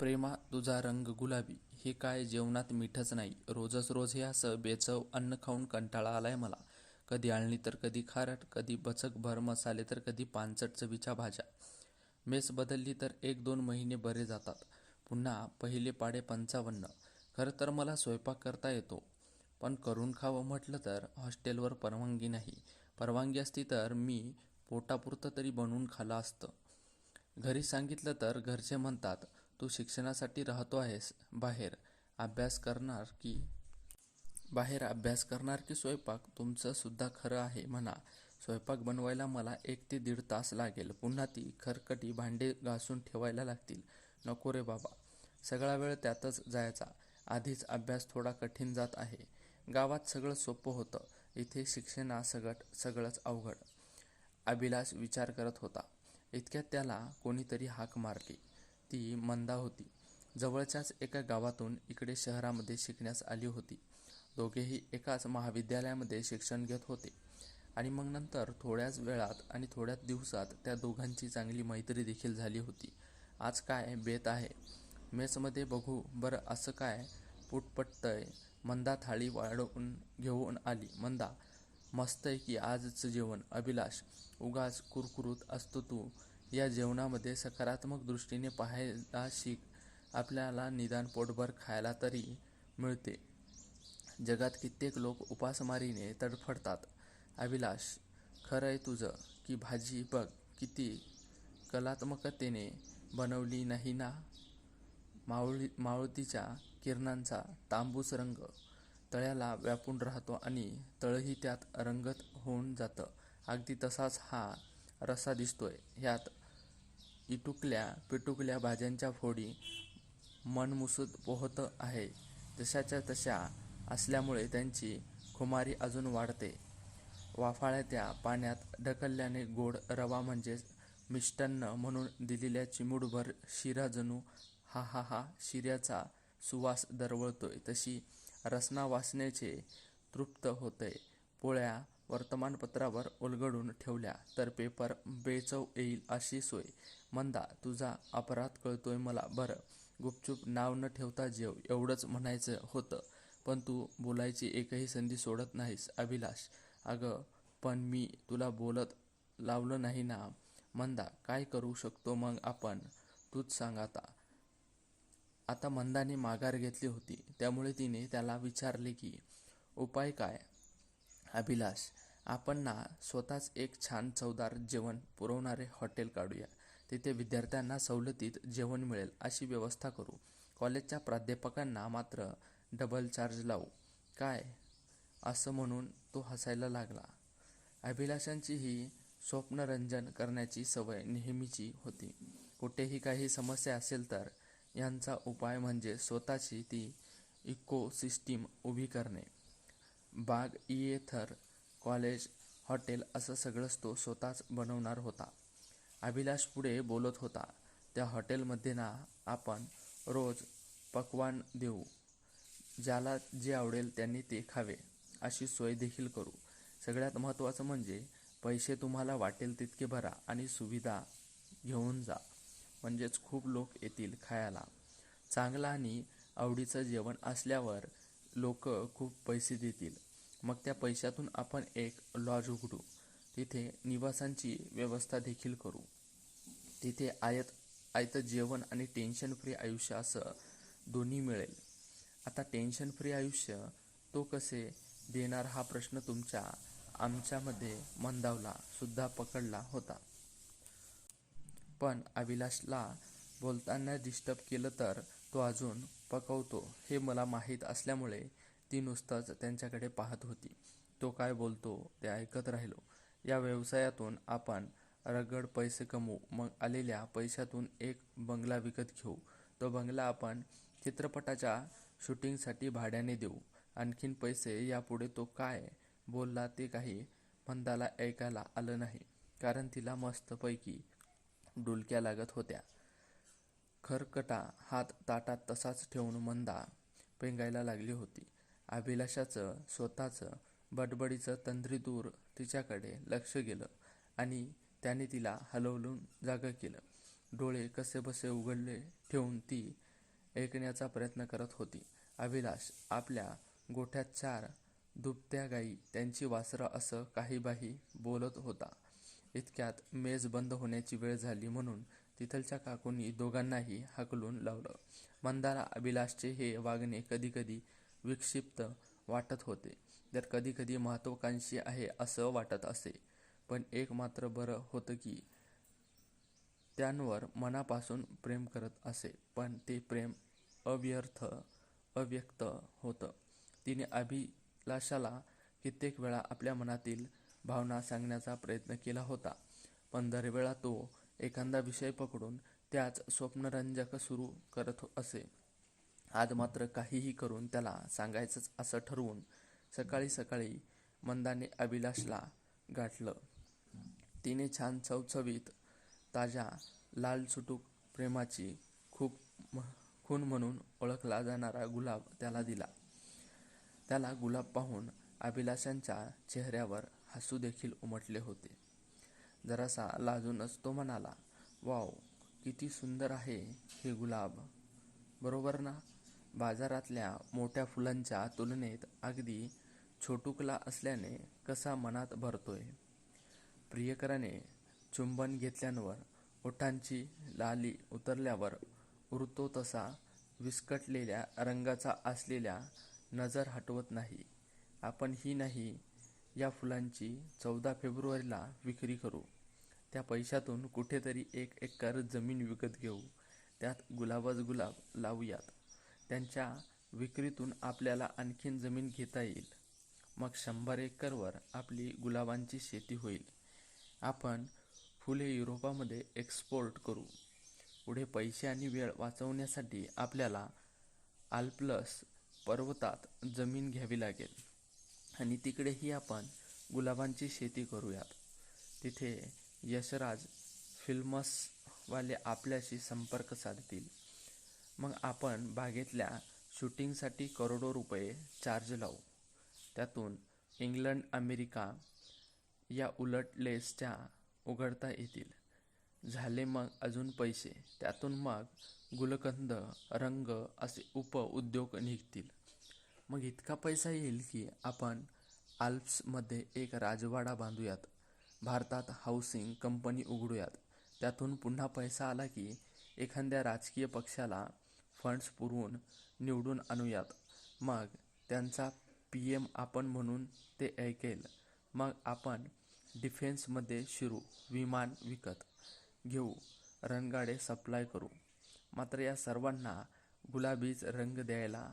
प्रेमा तुझा रंग गुलाबी, हे काय जेवणात मीठच नाही. रोजच रोज हे असं बेचव अन्न खाऊन कंटाळा आलाय मला. कधी आळणी तर कधी खारट, कधी बचकभर मसाले तर कधी पानचट चवीच्या भाज्या. मेस बदलली तर 1-2 महिने बरे जातात, पुन्हा पहिले पाडे 55. खरं तर मला स्वयंपाक करता येतो, पण करून खावं म्हटलं तर हॉस्टेलवर परवानगी नाही. परवानगी असती तर मी पोटापुरतं तरी बनवून खाल्लं असतं. घरी सांगितलं तर घरचे म्हणतात, तू शिक्षणासाठी राहतो आहेस, बाहेर अभ्यास करणार की स्वयंपाक. तुमचं सुद्धा खरं आहे म्हणा. स्वयंपाक बनवायला मला 1 ते 1.5 तास लागेल, पुन्हा ती खरकटी भांडे घासून ठेवायला लागतील. नको रे बाबा, सगळा वेळ त्यातच जायचा. आधीच अभ्यास थोडा कठीण जात आहे. गावात सगळं सोपं होतं, इथे शिक्षणासकट सगळंच अवघड. अभिलाष विचार करत होता. इतक्यात त्याला कोणीतरी हाक मारली. ती मंदा होती. जवळच्याच एका गावातून इकडे शहरामध्ये शिकण्यास आली होती. दोघेही एकाच महाविद्यालयामध्ये शिक्षण घेत होते. आणि मग नंतर थोड्याच वेळात आणि थोड्याच दिवसात त्या दोघांची चांगली मैत्री देखील झाली होती. आज काय बेत आहे मेसमध्ये बघू बरं. असं काय पुटपटतंय. मंदा थाळी वाढवून घेऊन आली. मंदा, मस्तय की आजचं जेवण. अभिलाष, उगाच कुरकुरीत असतो तू. या जेवणामध्ये सकारात्मक दृष्टीने पाहायला शिक. आपल्याला निदान पोटभर खायला तरी मिळते. जगात कित्येक लोक उपासमारीने तडफडतात. अभिलाष, खरंय तुझं की भाजी बघ किती कलात्मकतेने बनवली नाही ना. मावळतीच्या किरणांचा तांबूस रंग तळ्याला व्यापून राहतो आणि तळही त्यात रंगत होऊन जातं. अगदी तसाच हा रस्सा दिसतोय. ह्यात इटुकल्या पिटुकल्या भाज्यांच्या फोडी, मनमुसूद पोहत आहे. जशाच्या तशा असल्यामुळे त्यांची खुमारी अजून वाढते. वाफाळत्या पाण्यात ढकलल्याने गोड रवा म्हणजेच मिष्टान्न म्हणून दिलेल्या चिमूटभर शिरा जणू हा हा हा शिऱ्याचा सुवास दरवळतोय तशी रसनावासनेचे तृप्त होतंय. पोळ्या वर्तमानपत्रावर उलगडून ठेवल्या तर पेपर बेचव येईल अशी सोय. मंदा, तुझा अपराध कळतोय मला. बरं, गुपचूप नाव न ठेवता जेव, एवढंच म्हणायचं होतं, पण तू बोलायची एकही संधी सोडत नाहीस. अभिलाष, अगं पण मी तुला बोलत लावलं नाही ना. मंदा, काय करू शकतो मग आपण, तूच सांग आता. आता मंदाने माघार घेतली होती, त्यामुळे तिने त्याला विचारले की उपाय काय. अभिलाष, आपण ना स्वतःच एक छान चवदार जेवण पुरवणारे हॉटेल काढूया. तिथे विद्यार्थ्यांना सवलतीत जेवण मिळेल अशी व्यवस्था करू. कॉलेजच्या प्राध्यापकांना मात्र डबल चार्ज लावू. काय. असं म्हणून तो हसायला लागला. अभिलाषांची ही स्वप्नरंजन करण्याची सवय नेहमीची होती. कुठेही काही समस्या असेल तर ह्यांचा उपाय म्हणजे स्वतःची ती इकोसिस्टीम उभी करणे. बाग, इयेथर, कॉलेज, हॉटेल असं सगळंच तो स्वतःच बनवणार होता. अभिलाष पुढे बोलत होता. त्या हॉटेलमध्ये ना आपण रोज पक्वान्न देऊ. ज्याला जे आवडेल त्यांनी ते खावे अशी सोय देखील करू. सगळ्यात महत्त्वाचं म्हणजे पैसे तुम्हाला वाटेल तितके भरा आणि सुविधा घेऊन जा. म्हणजेच खूप लोक येतील खायला. चांगलं आणि आवडीचं जेवण असल्यावर लोक खूप पैसे देतील. मग त्या पैशातून आपण एक लॉज उघडू. तिथे निवासांची व्यवस्था देखील करू. तिथे आयतं जेवण आणि टेन्शन फ्री आयुष्य असं दोन्ही मिळेल. आता टेन्शन फ्री आयुष्य तो कसे देणार हा प्रश्न आमच्यामध्ये मंदावला सुद्धा पकडला होता. पण अभिलाषला बोलताना डिस्टर्ब केलं तर तो अजून पकवतो हे मला माहीत असल्यामुळे ती नुसतंच त्यांच्याकडे पाहत होती. तो काय बोलतो ते ऐकत राहिलो. या व्यवसायातून आपण रगड पैसे कमवू. मग आलेल्या पैशातून एक बंगला विकत घेऊ. तो बंगला आपण चित्रपटाच्या शूटिंगसाठी भाड्याने देऊ. आणखीन पैसे. यापुढे तो काय बोलला ते काही मंदाला ऐकायला आलं नाही, कारण तिला मस्तपैकी डुलक्या लागत होत्या. खरकटा हात ताटात तसाच ठेवून मंदा पेंगायला लागली होती. अभिलाषाचं स्वतःचं बडबडीचं तंद्रीतूर तिच्याकडे लक्ष गेलं आणि त्याने तिला हलवून जागं केलं. डोळे कसेबसे उघडे ठेवून ती ऐकण्याचा प्रयत्न करत होती. अभिलाष आपल्या गोठ्यात 4 दुभत्या गायी, त्यांची वासरं असं काहीबाही बोलत होता. इतक्यात मेज बंद होण्याची वेळ झाली म्हणून तिथलच्या काकूंनी दोघांनाही हाकलून लावलं. मंदाला अभिलाषचे हे वागणे कधीकधी विक्षिप्त वाटत होते, तर कधीकधी महत्त्वाकांक्षी आहे असं वाटत असे. पण एक मात्र बरं होतं की त्यांवर मनापासून प्रेम करत असे. पण ते प्रेम अव्यक्त होतं. तिने अभिलाषाला कित्येक वेळा आपल्या मनातील भावना सांगण्याचा प्रयत्न केला होता, पण दरवेळा तो एखादा विषय पकडून त्याच स्वप्नरंजक सुरू करत असे. आज मात्र काहीही करून त्याला सांगायचंच असं ठरवून सकाळी सकाळी मंदाने अभिलाषला गाठलं. तिने छान चवचवीत ताज्या लालचुटूक प्रेमाची खून म्हणून ओळखला जाणारा गुलाब त्याला दिला. त्याला गुलाब पाहून अभिलाषांच्या चेहऱ्यावर हसू देखील उमटले होते. जरासा लाजूनच तो म्हणाला, "वाव, किती सुंदर आहे हे गुलाब, बरोबर ना? बाजारातल्या मोठ्या फुलांच्या तुलनेत अगदी छोटुकला असल्याने कसा मनात भरतोय." प्रियकराने चुंबन घेतल्यावर ओठांची लाली उतरल्यावर उरतो तसा विस्कटलेल्या रंगाचा असलेल्या नजर हटवत नाही. "आपण ही नाही या फुलांची 14 फेब्रुवारीला विक्री करू. त्या पैशातून कुठेतरी 1 एकर जमीन विकत घेऊ. त्यात गुलाबच गुलाब लावूयात. त्यांच्या विक्रीतून आपल्याला आणखीन जमीन घेता येईल. मग 100 एकरवर आपली गुलाबांची शेती होईल. आपण फुले युरोपामध्ये एक्सपोर्ट करू. पुढे पैसे आणि वेळ वाचवण्यासाठी आपल्याला आल्प्स पर्वतात जमीन घ्यावी लागेल आणि तिकडेही आपण गुलाबांची शेती करूयात. तिथे यशराज फिल्म्सवाले आपल्याशी संपर्क साधतील. मग आपण बागेतल्या शूटिंगसाठी करोडो रुपये चार्ज लावू. त्यातून इंग्लंड, अमेरिका या आउटलेट्स उघडता येतील. झाले मग अजून पैसे. त्यातून मग गुलकंद, रंग असे उद्योग निघतील. मग इतका पैसा येईल की आपण आल्प्समध्ये एक राजवाडा बांधूयात. भारतात हाऊसिंग कंपनी उघडूयात. त्यातून पुन्हा पैसा आला की एखाद्या राजकीय पक्षाला फंड्स पुरवून निवडून आणूयात. मग त्यांचा PM आपण म्हणून ते ऐकेल. मग आपण डिफेन्समध्ये शिरू. विमान विकत घेऊ. रणगाडे सप्लाय करू. मात्र या सर्वांना गुलाबीच रंग द्यायला,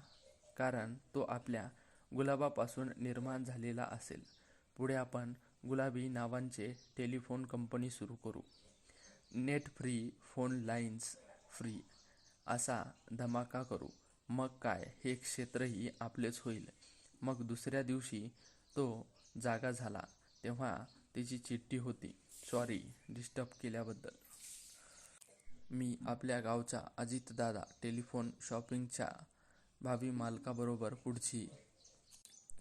कारण तो आपल्या गुलाबापासून निर्माण झालेला असेल. पुढे आपण गुलाबी नावांचे टेलिफोन कंपनी सुरू करू. Net free, phone lines free असा धमाका करू. मग काय, हे क्षेत्रही आपलेच होईल." मग दुसऱ्या दिवशी तो जागा झाला तेव्हा तिची चिठ्ठी होती. "सॉरी डिस्टर्ब केल्याबद्दल. मी आपल्या गावच्या अजितदादा टेलिफोन शॉपिंगच्या भावी मालकाबरोबर पुढची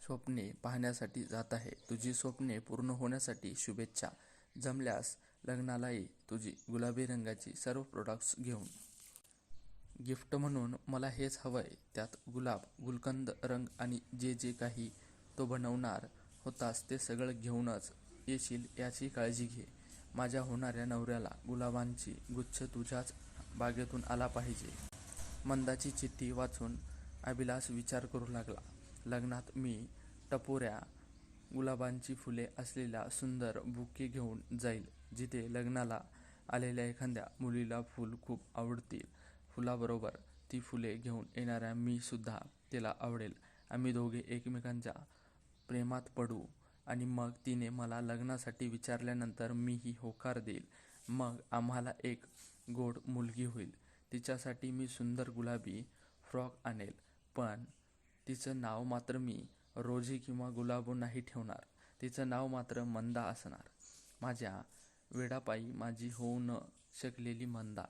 स्वप्ने पाहण्यासाठी जात आहे. तुझी स्वप्ने पूर्ण होण्यासाठी शुभेच्छा. जमल्यास लग्नाला ये, तुझी गुलाबी रंगाची सर्व प्रोडक्ट्स घेऊन. गिफ्ट म्हणून मला हेच हवंय. त्यात गुलाब, गुलकंद, रंग आणि जे जे काही तो बनवणार होतास ते सगळं घेऊनच येशील याची काळजी घे. माझ्या होणाऱ्या नवऱ्याला गुलाबांची गुच्छ तुझ्याच बागेतून आला पाहिजे." मंदाची चिठ्ठी वाचून अभिलाष विचार करू लागला. लग्नात मी टपोऱ्या गुलाबांची फुले असलेला सुंदर बुके घेऊन जाईल. जिथे लग्नाला आलेल्या एखाद्या मुलीला फुल खूप आवडतील, फुलाबरोबर ती फुले घेऊन येणाऱ्या मी सुद्धा तिला आवडेल. आम्ही दोघे एकमेकांच्या प्रेमात पडू आणि मग तिने मला लग्नासाठी विचारल्यानंतर मीही होकार देईल. मग आम्हाला एक गोड मुलगी होईल. तिच्यासाठी मी सुंदर गुलाबी फ्रॉक आणेल. पण तिचं नाव मात्र मी रोझी किंवा गुलाबो नाही ठेवणार. तिचं नाव मात्र मंदा असणार. माझ्या वेडापायी माझी होऊ न शकलेली मंदा."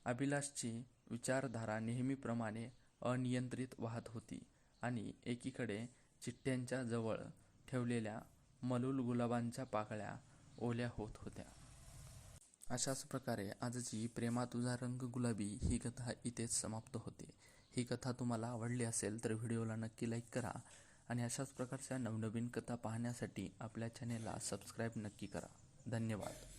अभिलाषची विचारधारा नेहमीप्रमाणे अनियंत्रित वाहत होती आणि एकीकडे चिठ्ठ्यांच्या जवळ ठेवलेल्या मलूल गुलाबांच्या पाकळ्या ओल्या होत होत्या. अशाच प्रकारे आजची प्रेमा तुझा रंग गुलाबी ही कथा इथेच समाप्त होते. ही कथा तुम्हाला आवडली असेल तर व्हिडिओला नक्की लाईक करा आणि अशाच प्रकारच्या नवनवीन कथा पाहण्यासाठी आपल्या चॅनेलला सबस्क्राईब नक्की करा. धन्यवाद.